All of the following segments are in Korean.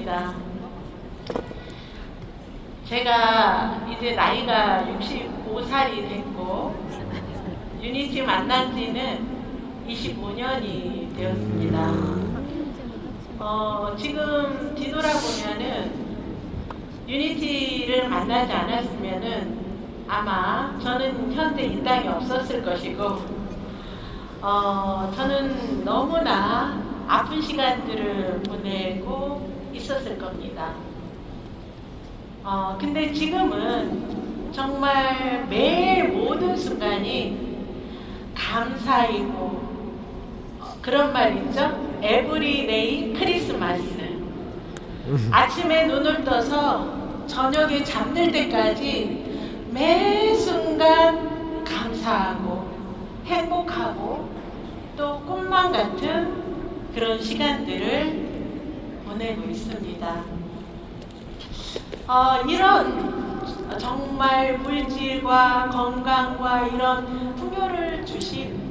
반갑습니다. 제가 이제 나이가 65살이 됐고 유니티 만난 지는 25년이 되었습니다. 지금 뒤돌아보면은 유니티를 만나지 않았으면은 아마 저는 현재 이 땅에 없었을 것이고 저는 너무나 아픈 시간들을 보내고 있었을 겁니다. 근데 지금은 정말 매일 모든 순간이 감사이고 그런 말 있죠? 에브리데이 크리스마스. 아침에 눈을 떠서 저녁에 잠들 때까지 매 순간 감사하고 행복하고 또 꿈만 같은 그런 시간들을 보내고 있습니다. 이런 정말 물질과 건강과 이런 풍요를 주신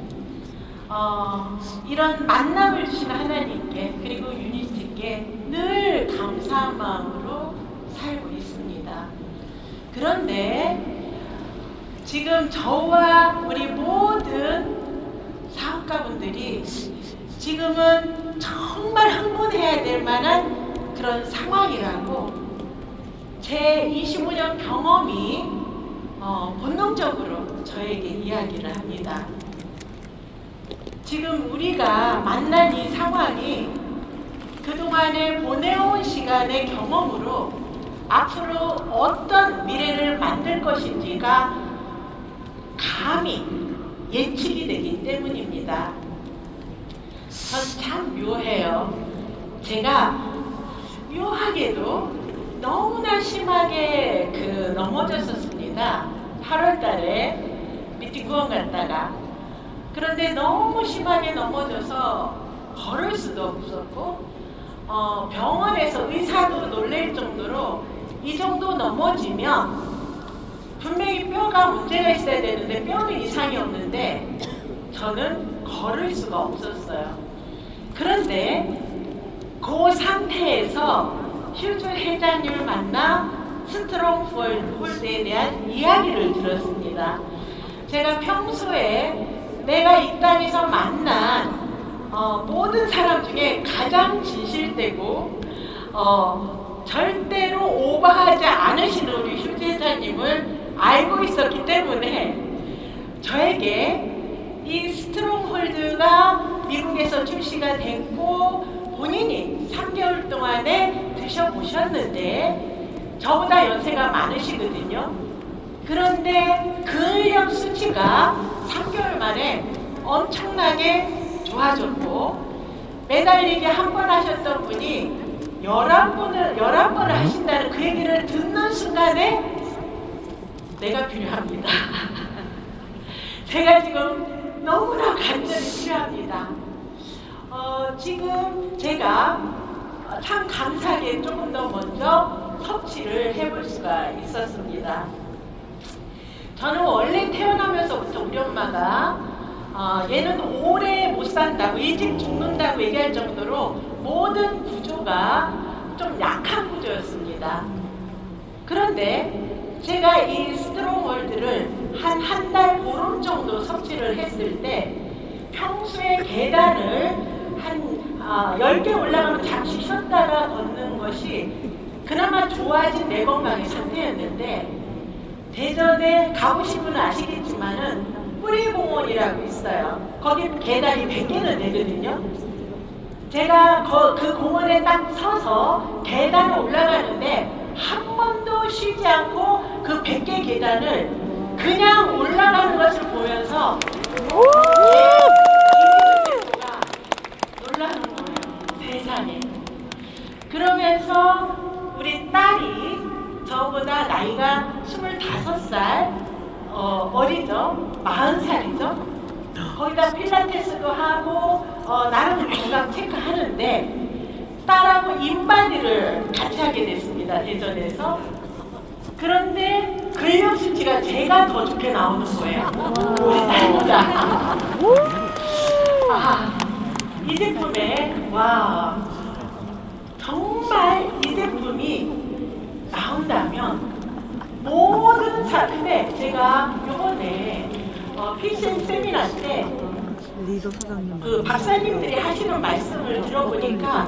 이런 만남을 주신 하나님께 그리고 유니티께 늘 감사한 마음으로 살고 있습니다. 그런데 지금 저와 우리 모든 사업가분들이 지금은 정말 흥분해야 될 만한 그런 상황이라고 제 25년 경험이 본능적으로 저에게 이야기를 합니다. 지금 우리가 만난 이 상황이 그동안에 보내온 시간의 경험으로 앞으로 어떤 미래를 만들 것인지가 감히 예측이 되기 때문입니다. 전 참 묘해요. 제가 묘하게도 너무나 심하게 넘어졌었습니다. 8월 달에 미팅 구원 갔다가. 그런데 너무 심하게 넘어져서 걸을 수도 없었고 병원에서 의사도 놀랄 정도로 이 정도 넘어지면 분명히 뼈가 문제가 있어야 되는데 뼈는 이상이 없는데 저는 걸을 수가 없었어요. 그런데 그 상태에서 휴즈 회장님을 만나 스트롱 홀드에 대한 이야기를 들었습니다. 제가 평소에 내가 이 땅에서 만난 모든 사람 중에 가장 진실되고 절대로 오버하지 않으시는 우리 휴즈 회장님을 알고 있었기 때문에 저에게 이 스트롱홀드가 미국에서 출시가 됐고 본인이 3개월 동안에 드셔보셨는데 저보다 연세가 많으시거든요. 그런데 근력 수치가 3개월 만에 엄청나게 좋아졌고 매달리기 한 번 하셨던 분이 11번을 하신다는 그 얘기를 듣는 순간에 내가 필요합니다. 제가 지금 너무나 간절히 필요합니다. 지금 제가 참 감사하게 조금 더 먼저 섭취를 해볼 수가 있었습니다. 저는 원래 태어나면서부터 우리 엄마가 얘는 오래 못 산다고 일찍 죽는다고 얘기할 정도로 모든 구조가 좀 약한 구조였습니다. 그런데 제가 이 스트롱월드를 한 달 보름 정도 섭취를 했을 때 평소에 계단을 한 10개 올라가면 잠시 쉬었다가 걷는 것이 그나마 좋아진 내 건강의 상태였는데 대전에 가보신 분은 아시겠지만은 뿌리공원이라고 있어요. 거기 계단이 100개는 되거든요. 제가 그 공원에 딱 서서 계단을 올라가는데 한 번도 쉬지 않고 그 100개 계단을 그냥 올라가는 것을 보면서 놀라는 거예요. 세상에. 그러면서 우리 딸이 저보다 나이가 25살 어리죠? 40살이죠? 거기다 필라테스도 하고 나름 건강 체크하는데 딸하고 인바디를 같이 하게 됐습니다. 대전에서. 그런데 근력 수치가 제가 더 좋게 나오는 거예요. 우리 딸보다. 이 제품에 와 정말 정말 이 제품이 나온다면 모든 근데 제가 요번에 PCM 세미나 때 리더 사장님 그 박사님들이 하시는 말씀을 들어보니까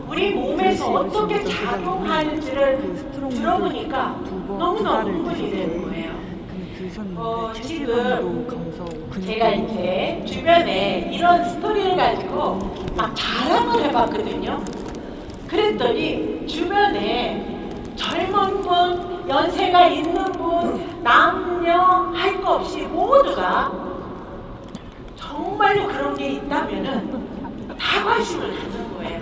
우리 몸에서 어떻게 작용하는지를 들어보니까 너무너무 흥분이 되는 거예요. 드셨는데 지금 제가 이제 주변에 이런 스토리를 가지고 막 자랑을 해봤거든요. 그랬더니 주변에 젊은 분, 연세가 있는 분, 남녀 할 거 없이 모두가 정말로 그런 게 있다면은 다 관심을 갖는 거예요.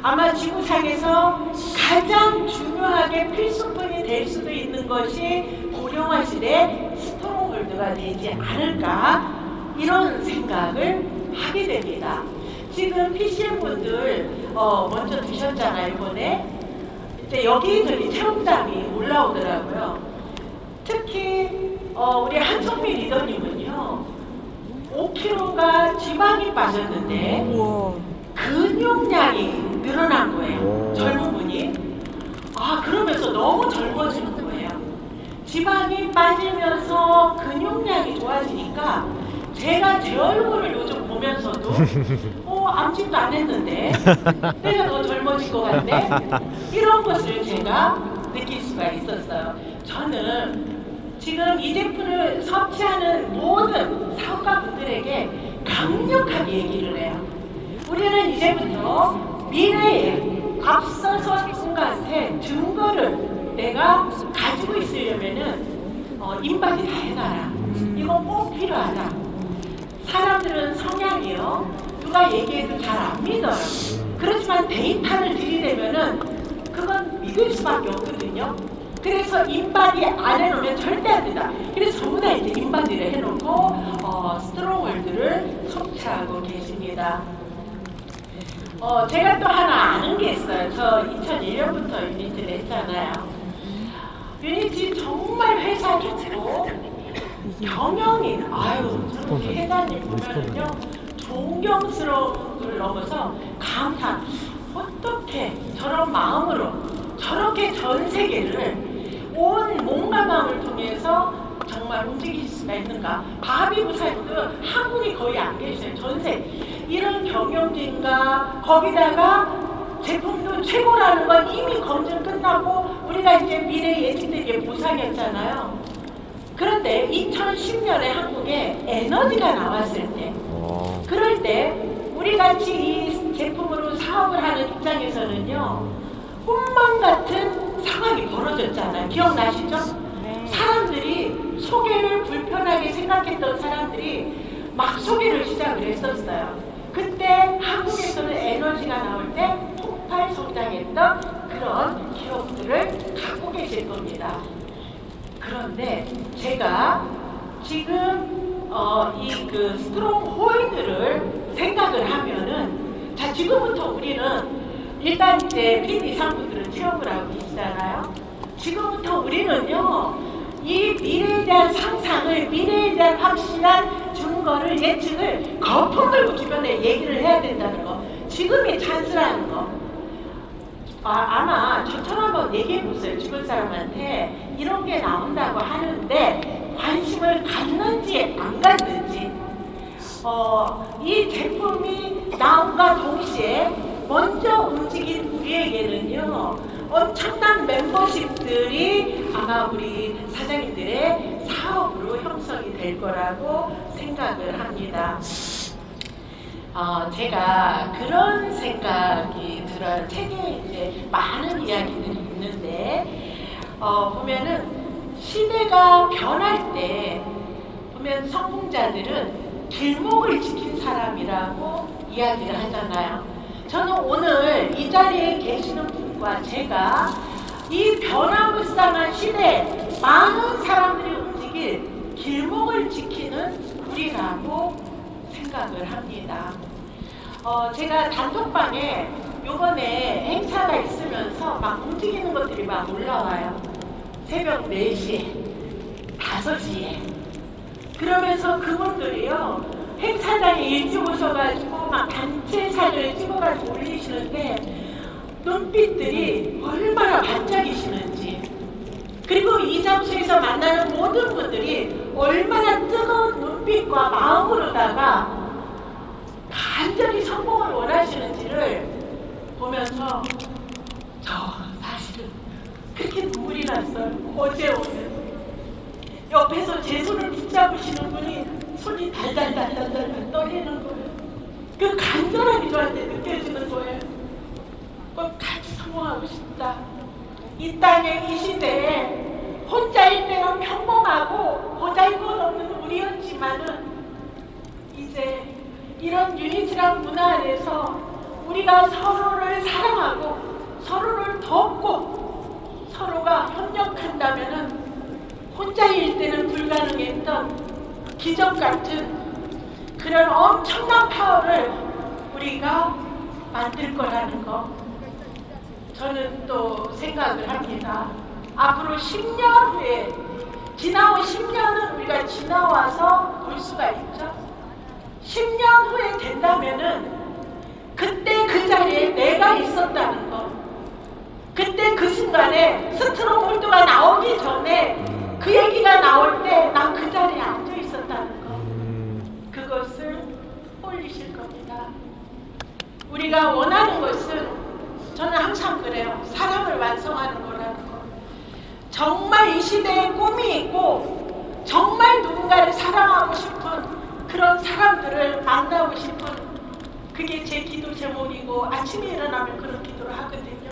아마 지구상에서 가장 중요하게 필수품이 될 수도 있는 것이 고령화실의 스트롱홀드가 되지 않을까 이런 생각을 하게 됩니다. 지금 PCM 분들 먼저 드셨잖아요. 이번에 이제 여기저기 체험담이 올라오더라고요. 특히 우리 한성민 리더님은요 5kg가 지방이 빠졌는데 우와. 근육량이 늘어난 거예요. 젊은 분이. 그러면서 너무 젊어지는 거예요. 지방이 빠지면서 근육량이 좋아지니까 제가 제 얼굴을 요즘 보면서도 암직도 안 했는데 내가 더 젊어진 것 같네. 이런 것을 제가 느낄 수가 있었어요. 저는 지금 이 제품을 섭취하는 모든 사업가분들에게 강력하게 얘기를 해요. 우리는 이제부터 미래에 앞서서 누군가한테 증거를 내가 가지고 있으려면은 인바디 다 해놔라. 이거 꼭 필요하다. 사람들은 성향이요. 누가 얘기해도 잘 안 믿어요. 그렇지만 데이터를 들이대면은 그건 믿을 수밖에 없거든요. 그래서 인바디 안 해놓으면 절대 안 된다. 그래서 전부 다 이제 인바디를 해놓고 스트롱홀드를 섭취하고 계십니다. 제가 또 하나 아는 게 있어요. 저 2001년부터 유니티를 했잖아요. 유니티 정말 회사 좋고 경영이 저는 우리 회장님 보면은요 존경스러운 걸 넘어서 감탄. 어떻게 저런 마음으로 저렇게 전 세계를 온 몸과 마음을 통해서 정말 움직일 수가 있는가. 바비 부사님도 한국이 거의 안 계셔요. 전세 이런 경영진과 거기다가 제품도 최고라는 건 이미 검증 끝나고 우리가 이제 미래 예측된 보상이었잖아요. 그런데 2010년에 한국에 에너지가 나왔을 때 그럴 때 우리 같이 이 제품으로 사업을 하는 입장에서는요 꿈만 같은 상황이 벌어졌잖아요. 기억나시죠? 네. 사람들이 소개를 불편하게 생각했던 사람들이 막 소개를 시작을 했었어요. 그때 한국에서는 에너지가 나올 때 폭발 성장했던 그런 기업들을 갖고 계실 겁니다. 그런데 제가 지금 이 그 스트롱홀드를 생각을 하면은 자 지금부터 우리는 일단 이제 PD 상분들은 취업을 하고 계시잖아요. 지금부터 우리는요 이 미래에 대한 상상을 미래에 대한 확실한 증거를 예측을 거품 들고 주변에 얘기를 해야 된다는 거. 지금이 찬스라는 거. 아마 저처럼 한번 얘기해 보세요. 주변 사람한테 이런 게 나온다고 하는데 관심을 갖는지 안 갖는지. 이 제품이 나온과 동시에 먼저 움직인 우리에게는요 엄청난 멤버십들이 아마 우리 사장님들의 사업으로 형성이 될 거라고 생각을 합니다. 제가 그런 생각이 들어요. 책에 이제 많은 이야기들이 있는데 보면은 시대가 변할 때 보면 성공자들은 길목을 지킨 사람이라고 이야기를 하잖아요. 저는 오늘 이 자리에 계시는 분과 제가 이 변화무쌍한 시대에 많은 사람들이 움직일 길목을 지키는 우리라고 생각을 합니다. 제가 단톡방에 요번에 행사가 있으면서 막 움직이는 것들이 막 올라와요. 새벽 4시, 5시에. 그러면서 그분들이요, 행사장에 일찍 오셔가지고 막 단체 사진을 찍어가지고 올리시는데 눈빛들이 얼마나 반짝이시는지, 그리고 이 장소에서 만나는 모든 분들이 얼마나 뜨거운 눈빛과 마음으로다가 간절히 성공을 원하시는지를 보면서 저 사실은 그렇게 눈물이 났어요. 어제 오면 옆에서 제 손을 붙잡으시는 분이 손이 달달달달달 떨리는 거예요. 그 간절함이 저한테 느껴지는 거예요. 꼭 같이 성공하고 싶다. 이 땅에 이 시대에 혼자일 때는 평범하고 보잘것없는 우리였지만은 이제 이런 유니티란 문화 안에서 우리가 서로를 사랑하고 서로를 돕고 서로가 협력한다면은 혼자일 때는 불가능했던 기적 같은 그런 엄청난 파워를 우리가 만들 거라는 거, 저는 또 생각을 합니다. 앞으로 10년 후에, 지나온 10년은 우리가 지나와서 볼 수가 있죠. 10년 후에 된다면은 그때 그 자리에 내가 있었다는 거, 그때 그 순간에 스트롱홀드가 나오기 전에 그 얘기가 나올 때 난 그 자리에 앉아 있었다는 거, 그것을 홀리실 겁니다. 우리가 원하는 것은, 저는 항상 그래요. 사랑을 완성하는 거라는 거. 정말 이 시대에 꿈이 있고 정말 누군가를 사랑하고 싶은 그런 사람들을 만나고 싶은, 그게 제 기도 제목이고 아침에 일어나면 그런 기도를 하거든요.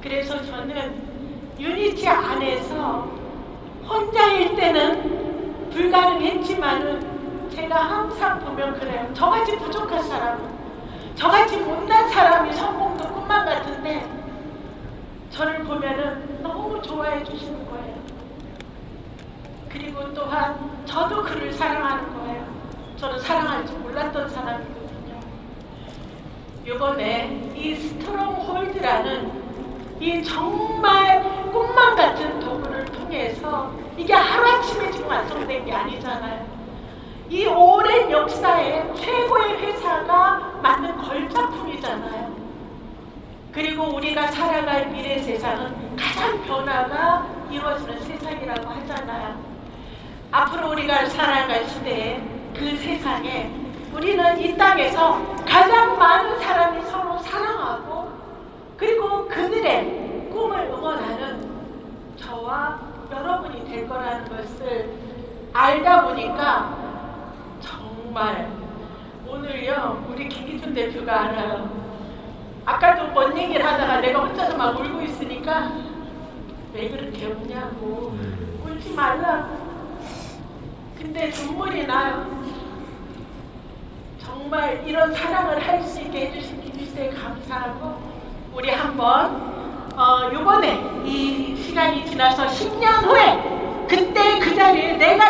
그래서 저는 유니티 안에서 혼자일 때는 불가능했지만은 제가 항상 보면 그래요. 저같이 부족한 사람은, 저같이 못난 사람이 성공도 꿈만 같은데 저를 보면은 너무 좋아해 주시는 거예요. 그리고 또한 저도 그를 사랑하는 거예요. 저는 사랑할 줄 몰랐던 사람이거든요. 이번에 이 스트롱홀드라는 이 정말 꿈만 같은 도구를 통해서, 이게 하루아침에 지금 완성된 게 아니잖아요. 이 오랜 역사에 최고의 회사가 만든 걸작품이잖아요. 그리고 우리가 살아갈 미래 세상은 가장 변화가 이루어지는 세상이라고 하잖아요. 앞으로 우리가 살아갈 시대에 그 세상에 우리는 이 땅에서 가장 많은 사람이 서로 사랑하고 그리고 그들의 꿈을 응원하는 저와 여러분이 될 거라는 것을 알다 보니까 정말 오늘요, 우리 김기춘 대표가 알아요. 아까도 뭔 얘기를 하다가 내가 혼자서 막 울고 있으니까 왜 그렇게 웃냐고, 울지 말라고. 근데 눈물이 나요. 정말 이런 사랑을 할 수 있게 해주신 김일세에 감사하고, 우리 한번 이번에 이 시간이 지나서 10년 후에 그때 그 자리에 내가